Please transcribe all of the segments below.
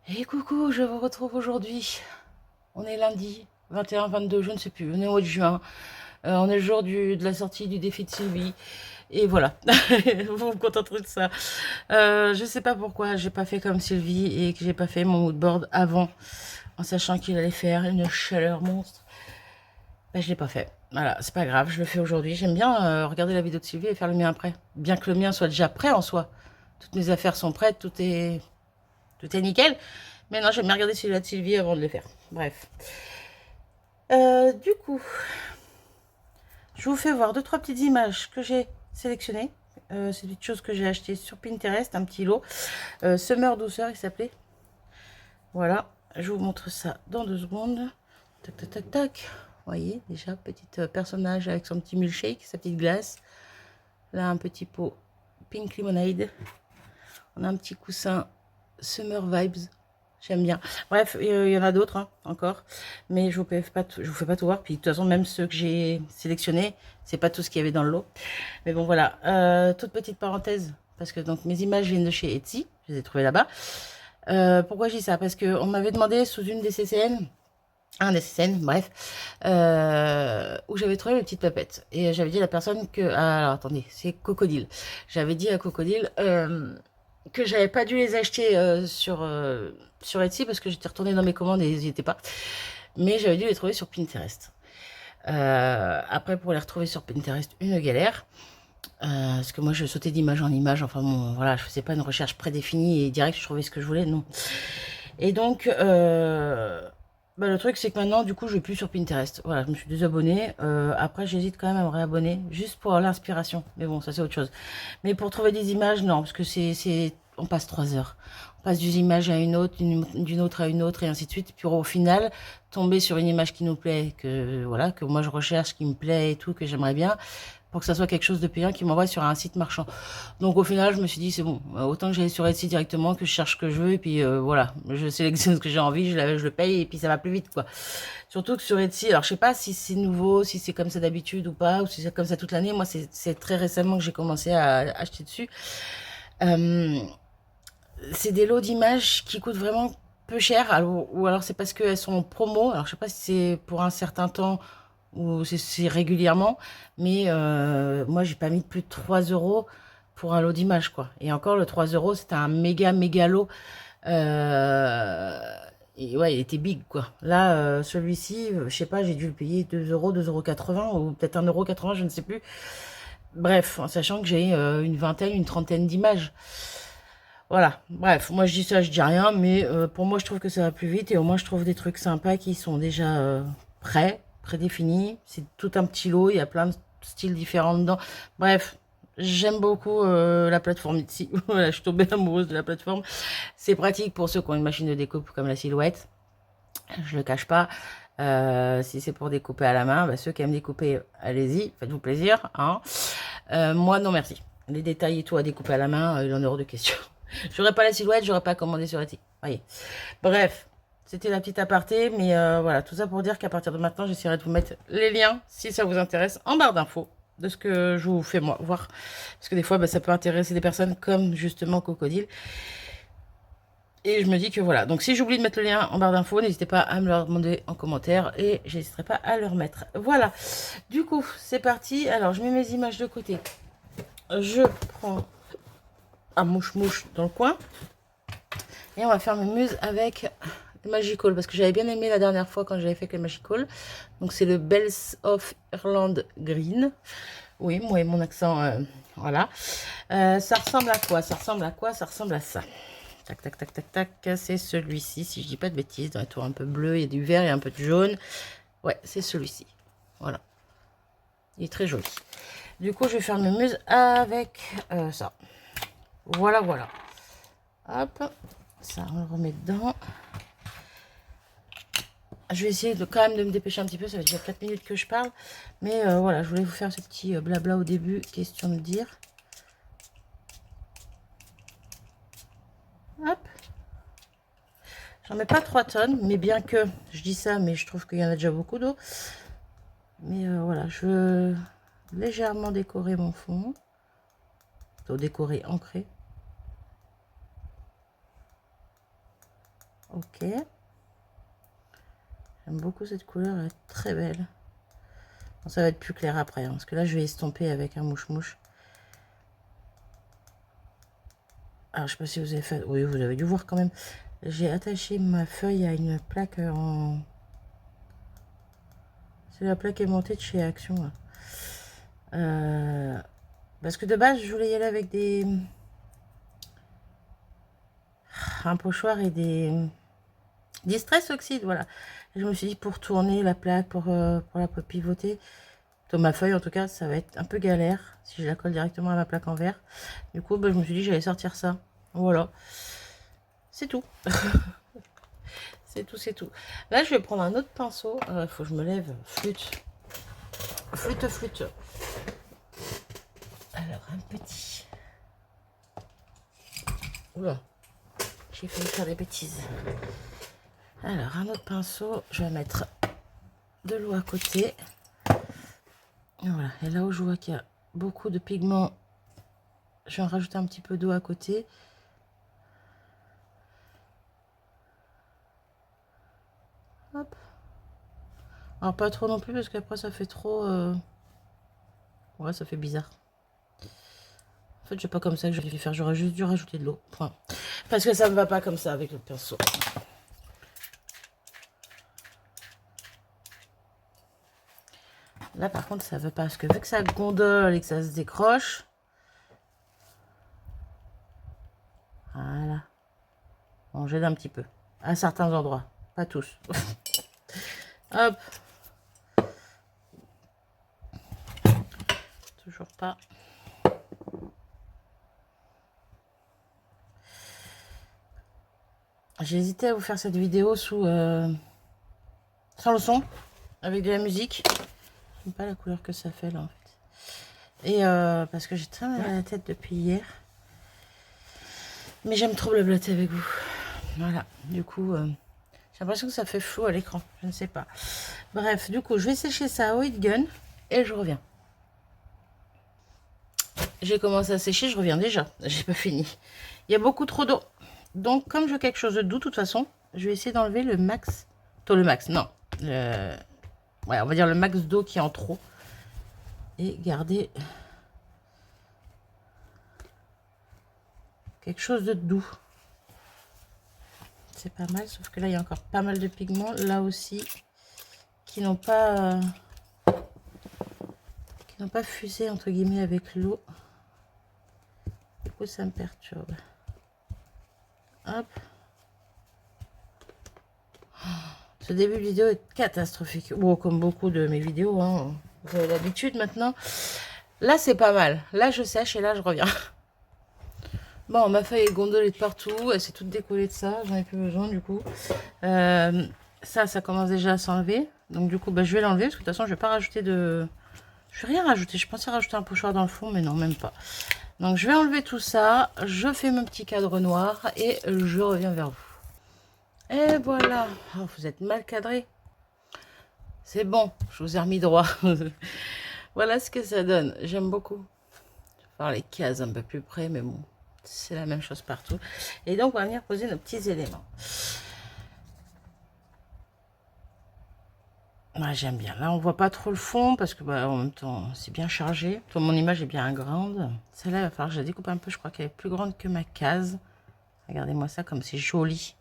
Et coucou, je vous retrouve aujourd'hui. On est lundi 21, 22, je ne sais plus, on est au mois de juin. On est le jour de la sortie du défi de Sylvie. Et voilà, vous vous contenterez de ça. Je sais pas pourquoi j'ai pas fait comme Sylvie et que j'ai pas fait mon moodboard avant, en sachant qu'il allait faire une chaleur monstre. Ben, je l'ai pas fait. Voilà, c'est pas grave, je le fais aujourd'hui. J'aime bien regarder la vidéo de Sylvie et faire le mien après. Bien que le mien soit déjà prêt en soi. Toutes mes affaires sont prêtes, tout est nickel. Mais non, j'aime bien regarder celui-là de Sylvie avant de le faire. Bref. Du coup, je vous fais voir deux, trois petites images que j'ai sélectionnées. C'est des choses que j'ai achetées sur Pinterest, un petit lot. Summer Douceur, il s'appelait. Voilà, je vous montre ça dans 2 secondes. Tac, tac, tac, tac. Vous voyez, déjà, petit personnage avec son petit milkshake, sa petite glace. Là, un petit pot Pink Lemonade. On a un petit coussin Summer Vibes. J'aime bien. Bref, il y en a d'autres encore, mais je vous fais pas tout voir. Puis de toute façon, même ceux que j'ai sélectionnés, c'est pas tout ce qu'il y avait dans le lot. Mais bon, voilà. Toute petite parenthèse, parce que donc mes images viennent de chez Etsy, je les ai trouvées là-bas. Pourquoi je dis ça? Parce que on m'avait demandé sous une des CCN, un des CCN, bref, où j'avais trouvé mes petites papettes. Et j'avais dit à la personne que, alors attendez, c'est Cocodile. J'avais dit à Cocodile que j'avais pas dû les acheter sur Etsy parce que j'étais retournée dans mes commandes et ils n'y étaient pas. Mais j'avais dû les trouver sur Pinterest. Après, pour les retrouver sur Pinterest, une galère. Parce que moi, je sautais d'image en image. Enfin bon, voilà, je faisais pas une recherche prédéfinie et direct, je trouvais ce que je voulais. Non. Et donc, bah, le truc, c'est que maintenant, du coup, je vais plus sur Pinterest. Voilà, je me suis désabonnée. Après, j'hésite quand même à me réabonner, juste pour l'inspiration. Mais bon, ça, c'est autre chose. Mais pour trouver des images, non, parce que on passe 3 heures. On passe d'une image à une autre, d'une autre à une autre, et ainsi de suite. Puis au final, tomber sur une image qui nous plaît, que voilà, que moi je recherche, qui me plaît et tout, que j'aimerais bien, pour que ça soit quelque chose de payant qui m'envoie sur un site marchand. Donc au final, je me suis dit, c'est bon, autant que j'aille sur Etsy directement, que je cherche ce que je veux, et puis voilà, je sélectionne ce que j'ai envie, je le paye, et puis ça va plus vite, quoi. Surtout que sur Etsy, alors je sais pas si c'est nouveau, si c'est comme ça d'habitude ou pas, ou si c'est comme ça toute l'année. Moi, c'est très récemment que j'ai commencé à acheter dessus. Euh, c'est des lots d'images qui coûtent vraiment peu cher, ou alors c'est parce qu'elles sont en promo. Alors je sais pas si c'est pour un certain temps ou c'est régulièrement, mais moi j'ai pas mis plus de 3 euros pour un lot d'images, quoi. Et encore, le 3 euros, c'était un méga lot. Euh, et ouais, il était big, quoi. Là, celui-ci, je sais pas, j'ai dû le payer 2 euros, 2,80 € ou peut-être 1,80 €, je ne sais plus. Bref, en sachant que j'ai une vingtaine, une trentaine d'images. Voilà, bref, moi je dis ça, je dis rien, mais pour moi je trouve que ça va plus vite et au moins je trouve des trucs sympas qui sont déjà prédéfinis. C'est tout un petit lot, il y a plein de styles différents dedans. Bref, j'aime beaucoup la plateforme ici. Voilà, je suis tombée amoureuse de la plateforme. C'est pratique pour ceux qui ont une machine de découpe comme la Silhouette, je le cache pas. Si c'est pour découper à la main, bah, ceux qui aiment découper, allez-y, faites-vous plaisir, hein. Moi non merci. Les détails et tout à découper à la main, il en est hors de question. J'aurais pas la Silhouette, j'aurais pas commandé sur Etsy. Voyez. Bref, c'était la petite aparté, mais voilà, tout ça pour dire qu'à partir de maintenant, j'essaierai de vous mettre les liens, si ça vous intéresse, en barre d'infos, de ce que je vous fais moi voir. Parce que des fois, bah, ça peut intéresser des personnes comme justement Cocodile. Et je me dis que voilà, donc si j'oublie de mettre le lien en barre d'infos, n'hésitez pas à me le demander en commentaire et j'hésiterai pas à le remettre. Voilà, du coup, c'est parti. Alors, je mets mes images de côté. Je prends un mouche-mouche dans le coin. Et on va faire mes muses avec le Magical, parce que j'avais bien aimé la dernière fois quand j'avais fait avec le Magical. Donc c'est le Bells of Ireland Green. Oui, moi et mon accent, voilà. Ça ressemble à quoi? Ça ressemble à quoi? Ça ressemble à ça. Tac, tac, tac, tac, tac. C'est celui-ci, si je dis pas de bêtises. Dans la tour un peu bleu, il y a du vert et un peu de jaune. Ouais, c'est celui-ci. Voilà. Il est très joli. Du coup, je vais faire mes muses avec ça. Voilà, voilà. Hop. Ça, on le remet dedans. Je vais essayer de, quand même de me dépêcher un petit peu, ça fait déjà 4 minutes que je parle. Mais voilà, je voulais vous faire ce petit blabla au début, question de dire. Hop. J'en mets pas 3 tonnes, mais bien que, je dis ça, mais je trouve qu'il y en a déjà beaucoup d'eau. Mais voilà, je veux légèrement décorer mon fond. Plutôt décorer, ancrer. Ok. J'aime beaucoup cette couleur, elle est très belle. Bon, ça va être plus clair après, hein, parce que là je vais estomper avec un mouche-mouche. Alors je sais pas si vous avez fait... Oui, vous avez dû voir quand même. J'ai attaché ma feuille à une plaque en... C'est la plaque aimantée de chez Action. Parce que de base, je voulais y aller avec un pochoir et des stress oxyde, voilà. Et je me suis dit pour tourner la plaque, pour la pivoter, dans ma feuille en tout cas, ça va être un peu galère si je la colle directement à ma plaque en verre. Du coup, bah, je me suis dit j'allais sortir ça. Voilà. C'est tout. C'est tout, c'est tout. Là, je vais prendre un autre pinceau. Il faut que je me lève. Flûte. Flûte, flûte. Alors, un petit. Oula. J'ai failli faire des bêtises. Alors, un autre pinceau. Je vais mettre de l'eau à côté. Et voilà. Et là où je vois qu'il y a beaucoup de pigments, je vais en rajouter un petit peu d'eau à côté. Hop. Alors, pas trop non plus, parce qu'après, ça fait trop... Ouais, ça fait bizarre. En fait, je sais pas comme ça que je vais faire. J'aurais juste dû rajouter de l'eau. Point. Parce que ça me va pas comme ça avec le pinceau. Là, par contre, ça veut pas. Parce que vu que ça gondole et que ça se décroche... Voilà. On gèle un petit peu. À certains endroits. Pas tous. Hop. Toujours pas. J'ai hésité à vous faire cette vidéo sans le son, avec de la musique. J'aime pas la couleur que ça fait là en fait. Et parce que j'ai très mal à la tête depuis hier. Mais j'aime trop blablater avec vous. Voilà, du coup, j'ai l'impression que ça fait flou à l'écran. Je ne sais pas. Bref, du coup, je vais sécher ça à Heat Gun et je reviens. J'ai commencé à sécher, je reviens déjà. J'ai pas fini. Il y a beaucoup trop d'eau. Donc, comme je veux quelque chose de doux, de toute façon, je vais essayer d'enlever le max. Le max, non. Ouais, on va dire le max d'eau qui est en trop. Et garder quelque chose de doux. C'est pas mal, sauf que là, il y a encore pas mal de pigments. Là aussi, qui n'ont pas fusé, entre guillemets, avec l'eau. Du coup, ça me perturbe. Hop. Ce début de vidéo est catastrophique. Bon, comme beaucoup de mes vidéos, hein. Vous avez l'habitude maintenant. Là, c'est pas mal. Là, je sèche et là, je reviens. Bon, ma feuille est gondolée de partout. Elle s'est toute décollée de ça. J'en ai plus besoin, du coup. Ça commence déjà à s'enlever. Donc, du coup, bah, je vais l'enlever. Parce que de toute façon, je vais pas rajouter de... Je vais rien rajouter. Je pensais rajouter un pochoir dans le fond, mais non, même pas. Donc, je vais enlever tout ça. Je fais mon petit cadre noir et je reviens vers vous. Et voilà. Oh, vous êtes mal cadré. C'est bon, je vous ai remis droit. Voilà ce que ça donne. J'aime beaucoup. Je vais faire les cases un peu plus près, mais bon, c'est la même chose partout. Et donc, on va venir poser nos petits éléments. Ouais, j'aime bien. Là, on voit pas trop le fond parce que, bah, en même temps, c'est bien chargé. Toi, mon image est bien grande. Celle-là, il va falloir que je la découpe un peu. Je crois qu'elle est plus grande que ma case. Regardez-moi ça, comme c'est joli.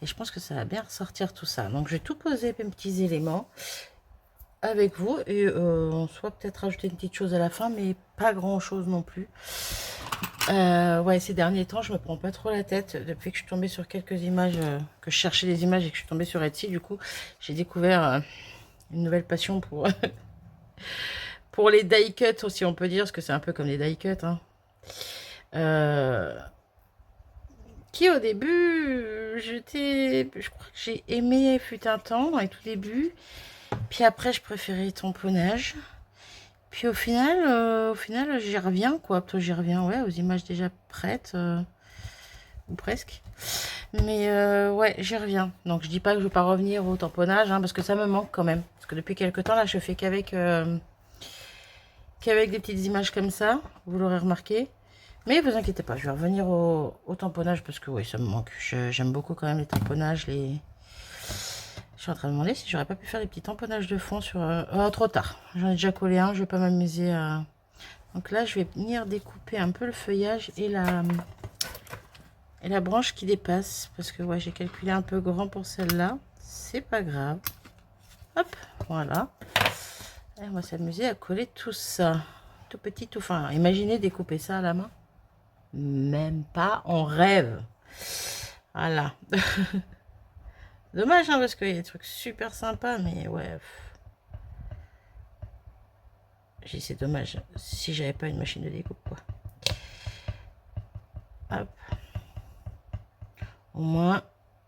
Et je pense que ça va bien ressortir tout ça. Donc, je vais tout poser, mes petits éléments avec vous. Et on soit peut-être rajouter une petite chose à la fin, mais pas grand-chose non plus. Ouais, ces derniers temps, je me prends pas trop la tête. Depuis que je suis tombée sur quelques images, que je cherchais des images et que je suis tombée sur Etsy, du coup, j'ai découvert une nouvelle passion pour, pour les die cuts, si on peut dire, parce que c'est un peu comme les die cuts. Hein. Qui au début, je crois que j'ai aimé fut un temps, dans les tout débuts. Puis après, je préférais le tamponnage. Puis au final, j'y reviens, quoi. J'y reviens, ouais, aux images déjà prêtes, ou presque. Mais ouais, j'y reviens. Donc je dis pas que je vais pas revenir au tamponnage, hein, parce que ça me manque quand même. Parce que depuis quelques temps, là, je fais qu'avec des petites images comme ça. Vous l'aurez remarqué. Mais vous inquiétez pas, je vais revenir au tamponnage parce que oui, ça me manque. J'aime beaucoup quand même les tamponnages. Je suis en train de demander si j'aurais pas pu faire des petits tamponnages de fond sur... trop tard. J'en ai déjà collé un, je vais pas m'amuser à... Donc là, je vais venir découper un peu le feuillage et la branche qui dépasse. Parce que ouais, j'ai calculé un peu grand pour celle-là. C'est pas grave. Hop, voilà. Et on va s'amuser à coller tout ça. Tout petit, tout fin. Imaginez découper ça à la main. Même pas en rêve. Voilà. Dommage, hein, parce qu'il y a des trucs super sympas, mais ouais. C'est dommage. Si j'avais pas une machine de découpe, quoi. Hop. Au moins,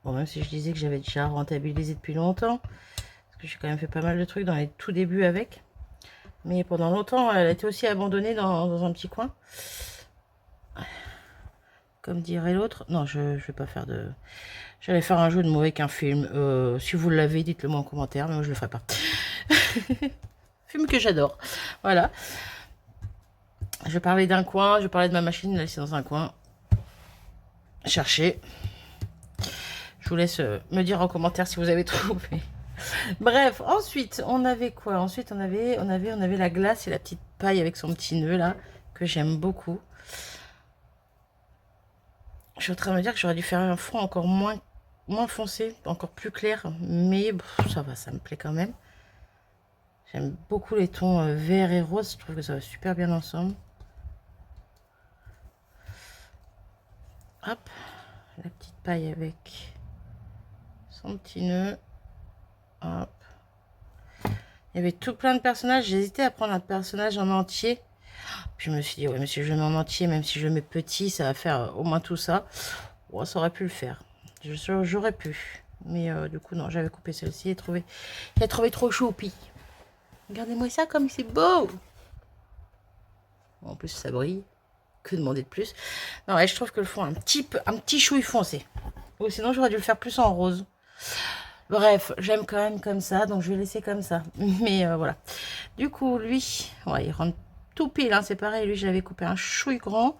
bon, même si je disais que j'avais déjà rentabilisé depuis longtemps, parce que j'ai quand même fait pas mal de trucs dans les tout débuts avec. Mais pendant longtemps, elle a été aussi abandonnée dans un petit coin. Comme dirait l'autre. Non, je vais pas faire de... J'allais faire un jeu de mots avec un film. Si vous l'avez, dites-le moi en commentaire, mais moi je le ferai pas. Film que j'adore. Voilà. Je parlais d'un coin, je parlais de ma machine, là c'est dans un coin. Cherchez. Je vous laisse me dire en commentaire si vous avez trouvé. Bref, ensuite, on avait quoi? Ensuite, on avait la glace et la petite paille avec son petit nœud là, que j'aime beaucoup. Je suis en train de me dire que j'aurais dû faire un fond encore moins foncé, encore plus clair, mais ça va, ça me plaît quand même. J'aime beaucoup les tons vert et rose, je trouve que ça va super bien ensemble. Hop, la petite paille avec son petit nœud. Hop. Il y avait tout plein de personnages, j'hésitais à prendre un personnage en entier. Puis je me suis dit, ouais, mais si je le mets en entier, même si je le mets petit, ça va faire au moins tout ça. Bon, ça aurait pu le faire. J'aurais pu. Mais du coup, non, j'avais coupé celle-ci et j'ai trouvé trop choupi. Regardez-moi ça comme c'est beau. Bon, en plus, ça brille. Que demander de plus? Non, ouais, je trouve que le fond un petit chouille foncé. Ou sinon, j'aurais dû le faire plus en rose. Bref, j'aime quand même comme ça, donc je vais laisser comme ça. Mais voilà. Du coup, lui, ouais, il rentre tout pile, hein, c'est pareil. Lui, je l'avais coupé un chouille grand.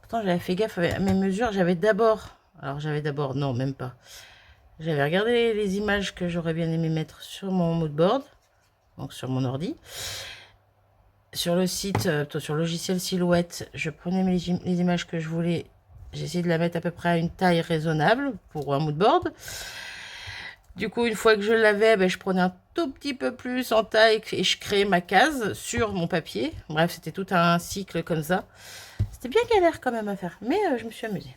Pourtant, j'avais fait gaffe à mes mesures. J'avais d'abord, non, même pas. J'avais regardé les images que j'aurais bien aimé mettre sur mon moodboard, donc sur mon ordi. Sur le site, sur le logiciel Silhouette, je prenais les images que je voulais. J'essayais de la mettre à peu près à une taille raisonnable pour un moodboard. Du coup, une fois que je l'avais, ben, je prenais un tout petit peu plus en taille et je créais ma case sur mon papier. Bref, c'était tout un cycle comme ça. C'était bien galère quand même à faire, mais je me suis amusée.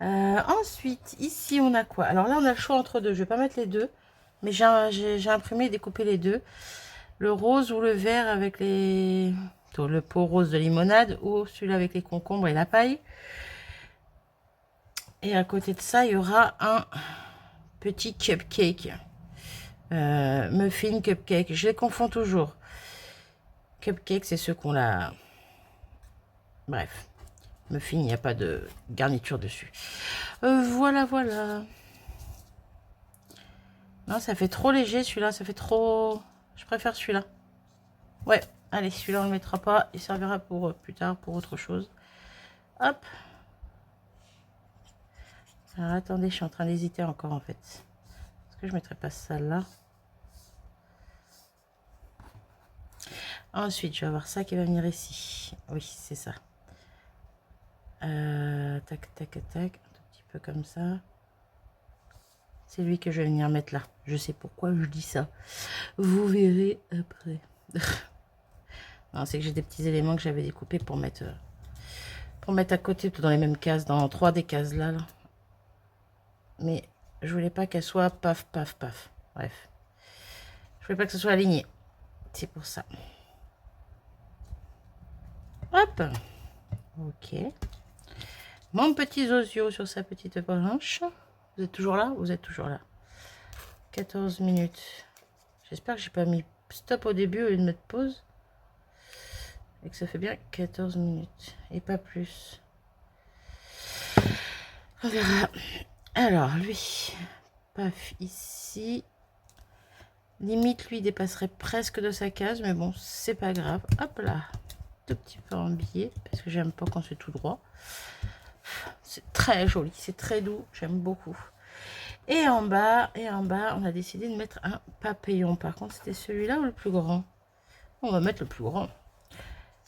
Ensuite, ici, on a quoi? Alors là, on a le choix entre deux. Je vais pas mettre les deux, mais j'ai imprimé et découpé les deux. Le rose ou le vert avec le pot rose de limonade ou celui-là avec les concombres et la paille. Et à côté de ça, il y aura un petit cupcake. Muffin, cupcake. Je les confonds toujours. Cupcake, c'est ceux qu'on l'a... Bref. Muffin, il n'y a pas de garniture dessus. Voilà, voilà. Non, ça fait trop léger celui-là. Ça fait trop... Je préfère celui-là. Ouais, allez, celui-là, on ne le mettra pas. Il servira pour plus tard, pour autre chose. Hop. Alors, attendez, je suis en train d'hésiter encore, en fait. Est-ce que je ne mettrai pas ça là? Ensuite, je vais avoir ça qui va venir ici. Oui, c'est ça. Tac, tac, tac. Un tout petit peu comme ça. C'est lui que je vais venir mettre là. Je sais pourquoi je dis ça. Vous verrez après. Non, c'est que j'ai des petits éléments que j'avais découpés pour mettre à côté, dans les mêmes cases, dans 3 des cases là. Mais je voulais pas qu'elle soit paf, paf, paf. Bref. Je voulais pas que ce soit aligné. C'est pour ça. Hop. Ok. Mon petit Zozio sur sa petite branche. Vous êtes toujours là? Vous êtes toujours là. 14 minutes. J'espère que j'ai pas mis stop au début au lieu de mettre pause. Et que ça fait bien 14 minutes. Et pas plus. On verra. Alors, lui. Paf, ici. Limite, lui, dépasserait presque de sa case. Mais bon, c'est pas grave. Hop là. tout petit peu en biais parce que j'aime pas quand c'est tout droit. C'est très joli, c'est très doux, j'aime beaucoup. Et en bas, on a décidé de mettre un papillon. Par contre, c'était celui-là ou le plus grand? On va mettre le plus grand.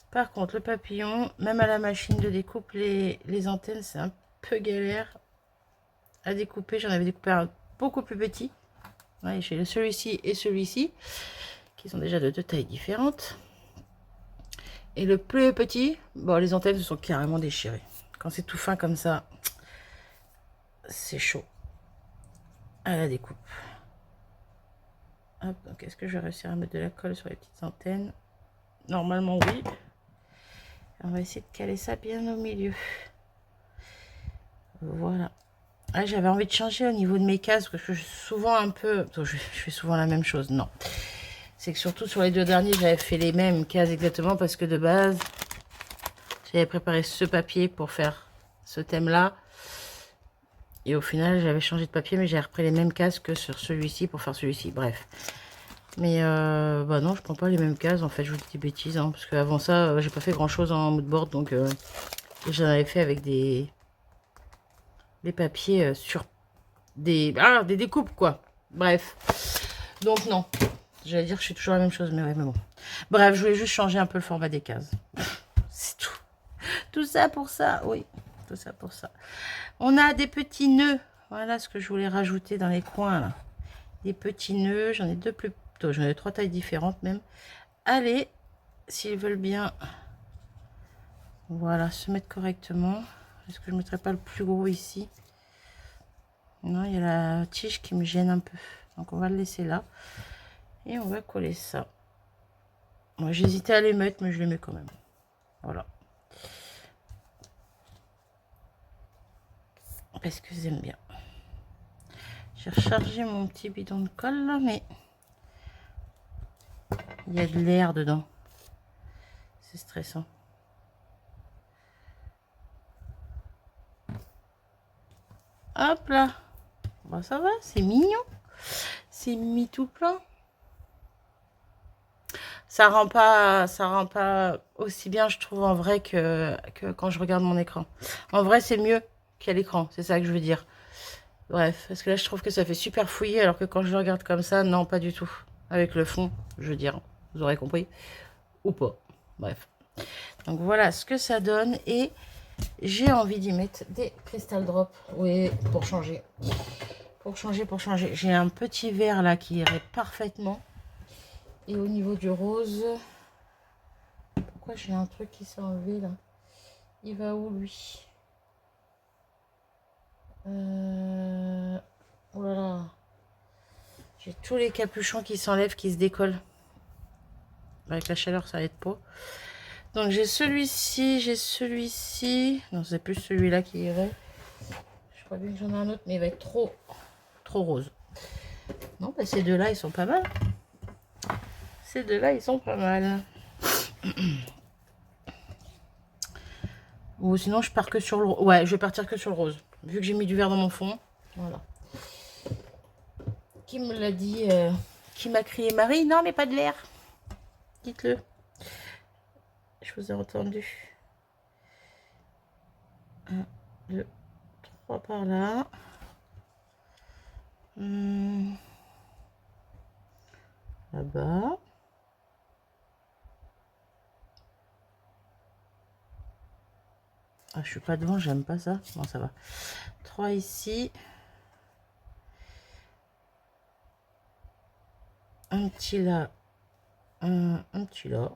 Par contre, le papillon, même à la machine de découpe, les antennes, c'est un peu galère à découper. J'en avais découpé un beaucoup plus petit. Ouais, j'ai celui-ci et celui-ci, qui sont déjà de deux tailles différentes. Et le plus petit, bon, les antennes se sont carrément déchirées. Quand c'est tout fin comme ça, c'est chaud à la découpe. Hop, donc est-ce que je vais réussir à mettre de la colle sur les petites antennes? Normalement, oui. On va essayer de caler ça bien au milieu. Voilà. Ah, j'avais envie de changer au niveau de mes cases, parce que je suis souvent un peu... Je fais souvent la même chose, non. C'est que surtout sur les deux derniers, j'avais fait les mêmes cases exactement, parce que de base, j'avais préparé ce papier pour faire ce thème-là. Et au final, j'avais changé de papier, mais j'ai repris les mêmes cases que sur celui-ci pour faire celui-ci. Bref. Mais bah non, je prends pas les mêmes cases, en fait, je vous dis des bêtises, hein, parce qu'avant ça, j'ai pas fait grand-chose en moodboard, donc j'en avais fait avec des papiers sur des découpes, quoi. Bref. Donc non, j'allais dire que je suis toujours la même chose, mais ouais, mais bon. Bref, je voulais juste changer un peu le format des cases. C'est tout. Tout ça pour ça, oui. Tout ça pour ça. On a des petits nœuds. Voilà ce que je voulais rajouter dans les coins, là. Des petits nœuds. J'en ai deux plus... J'en ai trois tailles différentes, même. Allez, s'ils veulent bien... Voilà, se mettre correctement. Est-ce que je ne mettrai pas le plus gros ici? Non, il y a la tige qui me gêne un peu. Donc, on va le laisser là. Et on va coller ça. Moi, j'hésitais à les mettre, mais je les mets quand même. Voilà. Parce que j'aime bien. J'ai rechargé mon petit bidon de colle, là, mais... il y a de l'air dedans. C'est stressant. Hop là. Bon, ça va, c'est mignon. C'est mis tout plein. Ça rend pas aussi bien, je trouve, en vrai, que quand je regarde mon écran. En vrai, c'est mieux qu'à l'écran, c'est ça que je veux dire. Bref, parce que là, je trouve que ça fait super fouillé, alors que quand je le regarde comme ça, non, pas du tout. Avec le fond, je veux dire, vous aurez compris. Ou pas. Bref. Donc voilà ce que ça donne. Et j'ai envie d'y mettre des Crystal Drop. Oui, pour changer. Pour changer. J'ai un petit vert là qui irait parfaitement. Et au niveau du rose... Pourquoi j'ai un truc qui s'est enlevé là? Il va où lui? Oh là là. J'ai tous les capuchons qui s'enlèvent, qui se décollent. Avec la chaleur, ça aide pas. Donc j'ai celui-ci, j'ai celui-ci. Non, c'est plus celui-là qui irait. Je crois bien que j'en ai un autre, mais il va être trop rose. Non, bah ces deux-là, ils sont pas mal. Ces deux-là, ils sont pas mal. Ou sinon, je pars que sur le... Ouais, je vais partir que sur le rose. Vu que j'ai mis du vert dans mon fond. Voilà. Qui me l'a dit qui m'a crié Marie? Non, mais pas de l'air. Dites-le. Je vous ai entendu. 1, 2, 3 par là. Là-bas. Ah, je suis pas devant, j'aime pas ça. Bon, ça va. 3 ici. Un petit là. Un petit là.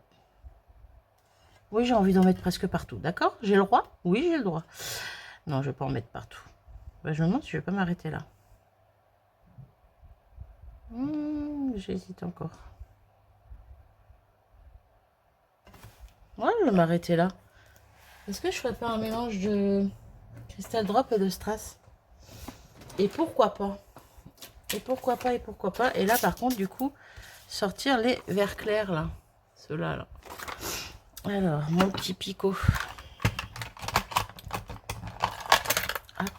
Oui, j'ai envie d'en mettre presque partout. D'accord? J'ai le droit? Oui, j'ai le droit. Non, je vais pas en mettre partout. Bah, je me demande si je vais pas m'arrêter là. J'hésite encore. Ouais, je vais m'arrêter là. Est-ce que je ferais pas un mélange de Crystal Drop et de Strass? Et pourquoi pas? Et pourquoi pas? Et pourquoi pas? Et là, par contre, du coup, sortir les verts clairs, là. Ceux-là, là. Alors, mon petit picot. Hop.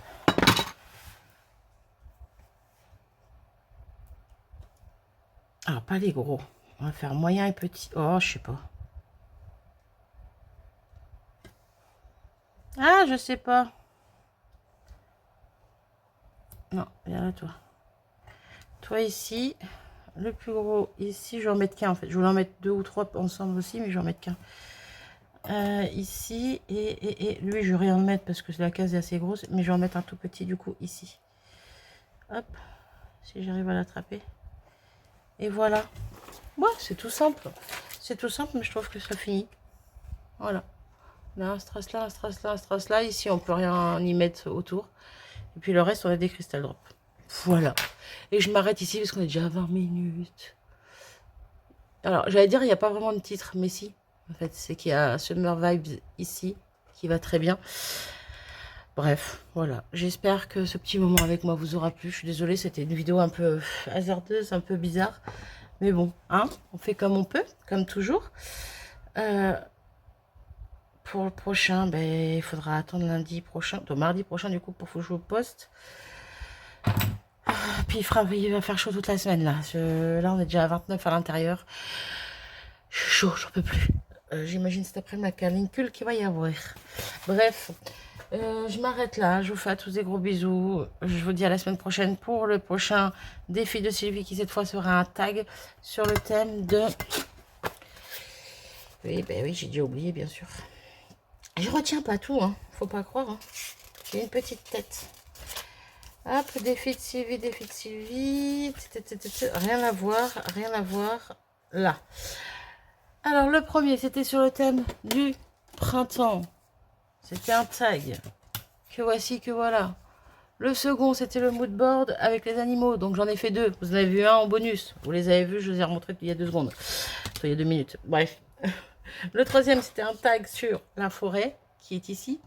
Alors, pas les gros. On va faire moyen et petit. Oh, je sais pas. Ah, je sais pas. Non, viens là, toi. Toi ici. Le plus gros ici, je vais en mettre qu'un en fait. Je voulais en mettre 2 ou 3 ensemble aussi, mais je vais en mettre qu'un. Ici, et lui, je vais rien mettre parce que la case est assez grosse, mais je vais en mettre un tout petit du coup ici. Hop, si j'arrive à l'attraper. Et voilà. Ouais, c'est tout simple. C'est tout simple, mais je trouve que ça finit. Voilà. Là, un strass là, un strass là, un strass là. Ici, on peut rien y mettre autour. Et puis le reste, on a des cristal drops. Voilà. Et je m'arrête ici parce qu'on est déjà à 20 minutes. Alors, j'allais dire, il n'y a pas vraiment de titre, mais si. En fait, c'est qu'il y a Summer Vibes ici, qui va très bien. Bref, voilà. J'espère que ce petit moment avec moi vous aura plu. Je suis désolée, c'était une vidéo un peu hasardeuse, un peu bizarre. Mais bon, hein, on fait comme on peut, comme toujours. Pour le prochain, ben, il faudra attendre lundi prochain, donc mardi prochain du coup, pour que je vous poste. Puis il va faire chaud toute la semaine là. Là, on est déjà à 29 à l'intérieur. Je suis chaud, j'en peux plus. J'imagine cet après-midi la canicule qu'il va y avoir. Bref, je m'arrête là. Je vous fais à tous des gros bisous. Je vous dis à la semaine prochaine pour le prochain défi de Sylvie qui cette fois sera un tag sur le thème de... Oui, ben oui, j'ai déjà oublié bien sûr. Je retiens pas tout, hein. Faut pas croire. Hein. J'ai une petite tête. Hop, défi de Sylvie, défi de Sylvie. Rien à voir là. Alors, le premier, c'était sur le thème du printemps. C'était un tag. Que voici, que voilà. Le second, c'était le mood board avec les animaux. Donc, j'en ai fait 2. Vous en avez vu un en bonus. Vous les avez vus, je vous ai remontré il y a 2 secondes. Enfin, il y a 2 minutes. Bref. Le troisième, c'était un tag sur la forêt qui est ici.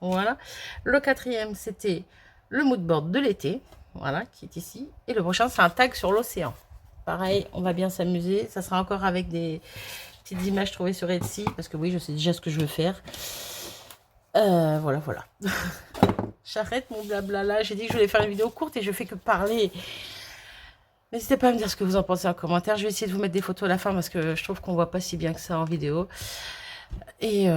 Voilà. Le quatrième, c'était le mood board de l'été. Voilà, qui est ici. Et le prochain, c'est un tag sur l'océan. Pareil, on va bien s'amuser. Ça sera encore avec des petites images trouvées sur Etsy. Parce que oui, je sais déjà ce que je veux faire. Voilà. J'arrête mon blabla là. J'ai dit que je voulais faire une vidéo courte et je fais que parler. N'hésitez pas à me dire ce que vous en pensez en commentaire. Je vais essayer de vous mettre des photos à la fin parce que je trouve qu'on voit pas si bien que ça en vidéo. Et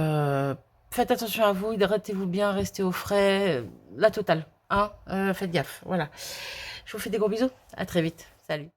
faites attention à vous, hydratez-vous bien, restez au frais, la totale. Hein, faites gaffe, voilà. Je vous fais des gros bisous, à très vite, salut.